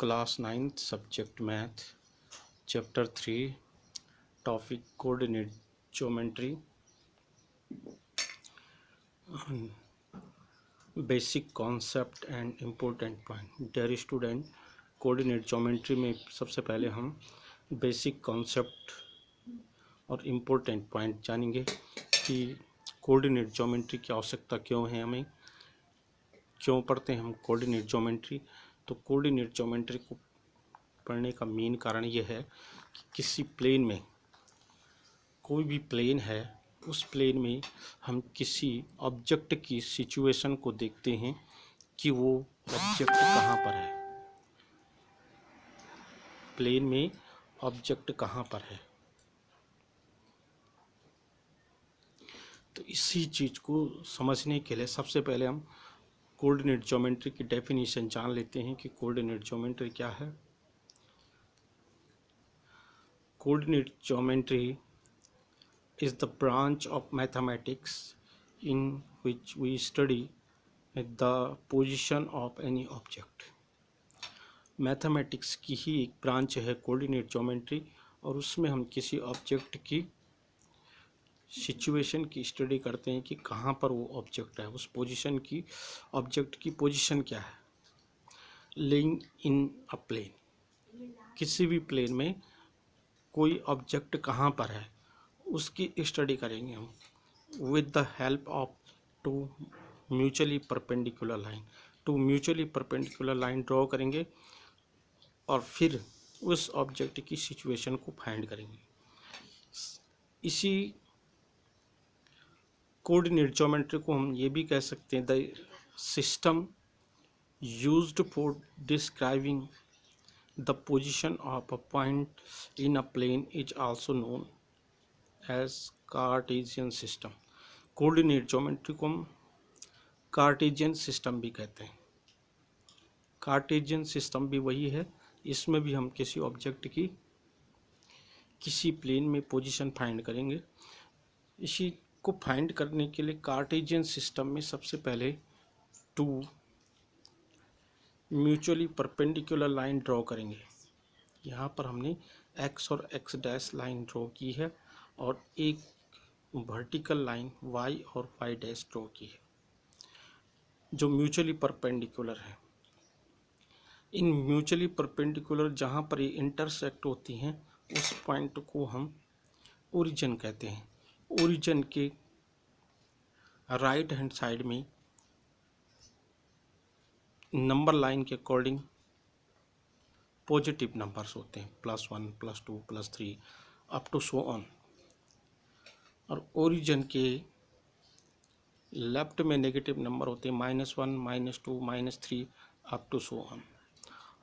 Class 9th subject math chapter 3 topic coordinate geometry basic concept and important point. Dear student, coordinate geometry में सबसे पहले हम basic concept और important point जानेंगे कि कोऑर्डिनेट ज्योमेट्री की आवश्यकता क्यों है, हमें क्यों पढ़ते हैं हम कोऑर्डिनेट ज्योमेट्री। तो कोऑर्डिनेट ज्योमेट्री को पढ़ने का मेन कारण ये है कि किसी प्लेन में, कोई भी प्लेन है, उस प्लेन में हम किसी ऑब्जेक्ट की सिचुएशन को देखते हैं कि वो ऑब्जेक्ट कहाँ पर है, प्लेन में ऑब्जेक्ट कहाँ पर है। तो इसी चीज़ को समझने के लिए सबसे पहले हम कोऑर्डिनेट ज्योमेट्री की डेफिनेशन जान लेते हैं कि कोऑर्डिनेट ज्योमेट्री क्या है। Coordinate geometry is the branch of mathematics in which we study the position of any object। Mathematics की ही एक ब्रांच है कोऑर्डिनेट ज्योमेट्री, और उसमें हम किसी ऑब्जेक्ट की सिचुएशन की स्टडी करते हैं कि कहाँ पर वो ऑब्जेक्ट है, उस पोजीशन की, ऑब्जेक्ट की पोजीशन क्या है। लेइंग इन अ प्लेन, किसी भी प्लेन में कोई ऑब्जेक्ट कहाँ पर है उसकी स्टडी करेंगे हम with the help of two mutually perpendicular line. Two mutually perpendicular line draw करेंगे और फिर उस ऑब्जेक्ट की सिचुएशन को फाइंड करेंगे। इसी कोऑर्डिनेट ज्योमेट्री को हम ये भी कह सकते हैं the system used for describing the position of a point in a plane is also known as Cartesian system. Coordinate geometry को हम कार्टेशियन सिस्टम भी कहते हैं। कार्टेशियन सिस्टम भी वही है, इसमें भी हम किसी ऑब्जेक्ट की किसी प्लेन में पोजीशन फाइंड करेंगे। इसी को फाइंड करने के लिए कार्टेशियन सिस्टम में सबसे पहले two mutually perpendicular line draw करेंगे। यहाँ पर हमने एक्स और एक्स डैश लाइन ड्रॉ की है और एक वर्टिकल लाइन वाई और वाई डैश ड्रॉ की है जो म्यूचुअली परपेंडिकुलर है। इन म्यूचुअली परपेंडिकुलर जहाँ पर ये इंटरसेक्ट होती हैं उस पॉइंट को हम ओरिजिन कहते हैं। ओरिजिन के राइट हैंड साइड में नंबर लाइन के अकॉर्डिंग पॉजिटिव नंबर्स होते हैं, +1 +2 +3 अप टू सो ऑन, और ओरिजिन के लेफ्ट में नेगेटिव नंबर होते हैं -1 -2 -3 up to so on.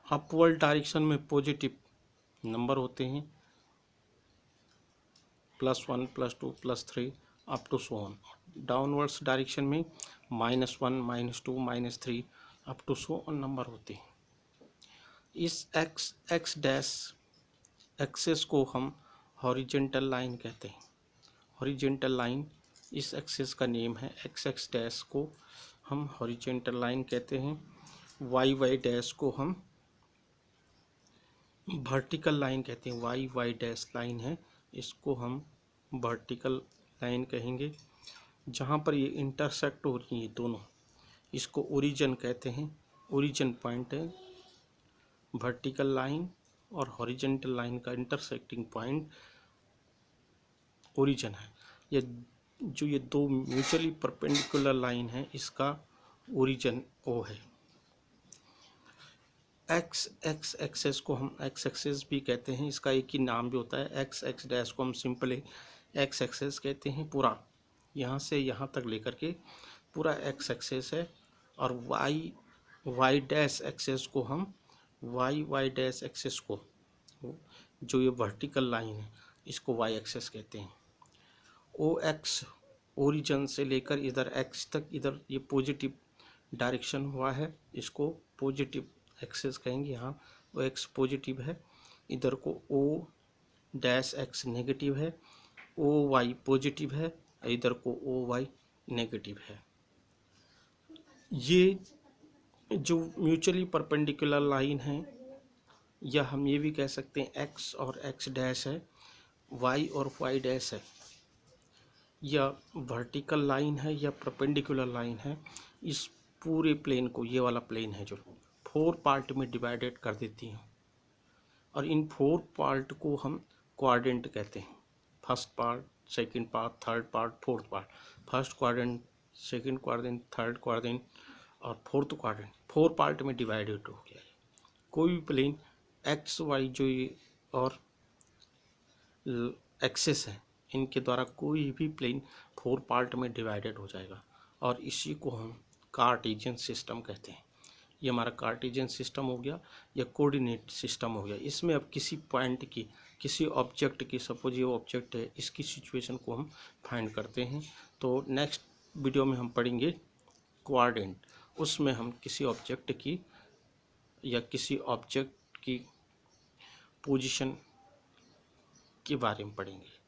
Upward direction में पॉजिटिव नंबर होते हैं +1 +2 +3 up to so on. Downwards direction में -1 -2 -3 up to so on number होते हैं। इस एक्स डैश एक्सेस को हम हॉरिजेंटल लाइन कहते हैं। हॉरिजेंटल लाइन इस एक्सेस का नेम है। एक्स डैश को हम हॉरिजेंटल लाइन कहते हैं। वाई डैश को हम वर्टिकल लाइन कहते हैं। वाई डैश लाइन है, इसको हम वर्टिकल लाइन कहेंगे। जहाँ पर ये इंटरसेक्ट हो रही है दोनों, इसको ओरिजिन कहते हैं। ओरिजिन पॉइंट है, वर्टिकल लाइन और हॉरिजेंटल लाइन का इंटरसेक्टिंग पॉइंट ओरिजिन है। ये जो ये दो म्यूचुअली परपेंडिकुलर लाइन है, इसका ओरिजिन ओ है। एक्स एक्सेस को हम एक्स एक्सेस भी कहते हैं, इसका एक ही नाम भी होता है। एक्स डैश को हम सिंपली एक्स एक्सेस कहते हैं। पूरा यहाँ से यहाँ तक लेकर के पूरा एक्स एक्सेस है। और वाई डैश एक्सेस को हम वाई डैश एक्सेस को, जो ये वर्टिकल लाइन है, इसको वाई एक्सेस कहते हैं। ओ एक्स ओरिजिन से लेकर इधर एक्स तक, इधर ये पॉजिटिव डायरेक्शन हुआ है, इसको पॉजिटिव एक्सेस कहेंगे। यहाँ ओ एक्स पॉजिटिव है, इधर को ओ डैश एक्स नेगेटिव है, ओ वाई पॉजिटिव है, इधर को ओ वाई नेगेटिव है। ये जो म्यूचुअली परपेंडिकुलर लाइन है या हम ये भी कह सकते हैं एक्स और एक्स डैश है, वाई और वाई डैश है, या वर्टिकल लाइन है या परपेंडिकुलर लाइन है। इस पूरे प्लेन को, ये वाला प्लेन है जो 4 पार्ट में डिवाइडेड कर देती है, और इन 4 पार्ट को हम क्वाड्रेंट कहते हैं। First part, second part, third part, fourth part. First quadrant, second quadrant, third quadrant और फोर्थ क्वाड्रेंट, 4 पार्ट में डिवाइडेड हो गया है। कोई भी प्लेन एक्स वाई जो ये और एक्सेस है, इनके द्वारा कोई भी प्लेन 4 पार्ट में डिवाइडेड हो जाएगा, और इसी को हम कार्टेशियन सिस्टम कहते हैं। ये हमारा कार्टेशियन सिस्टम हो गया या कोऑर्डिनेट सिस्टम हो गया। इसमें अब किसी पॉइंट की, किसी ऑब्जेक्ट की, सपोज ये ऑब्जेक्ट है, इसकी सिचुएशन को हम फाइंड करते हैं। तो नेक्स्ट वीडियो में हम पढ़ेंगे कोऑर्डिनेट, उसमें हम किसी ऑब्जेक्ट की या किसी ऑब्जेक्ट की पोजीशन के बारे में पढ़ेंगे।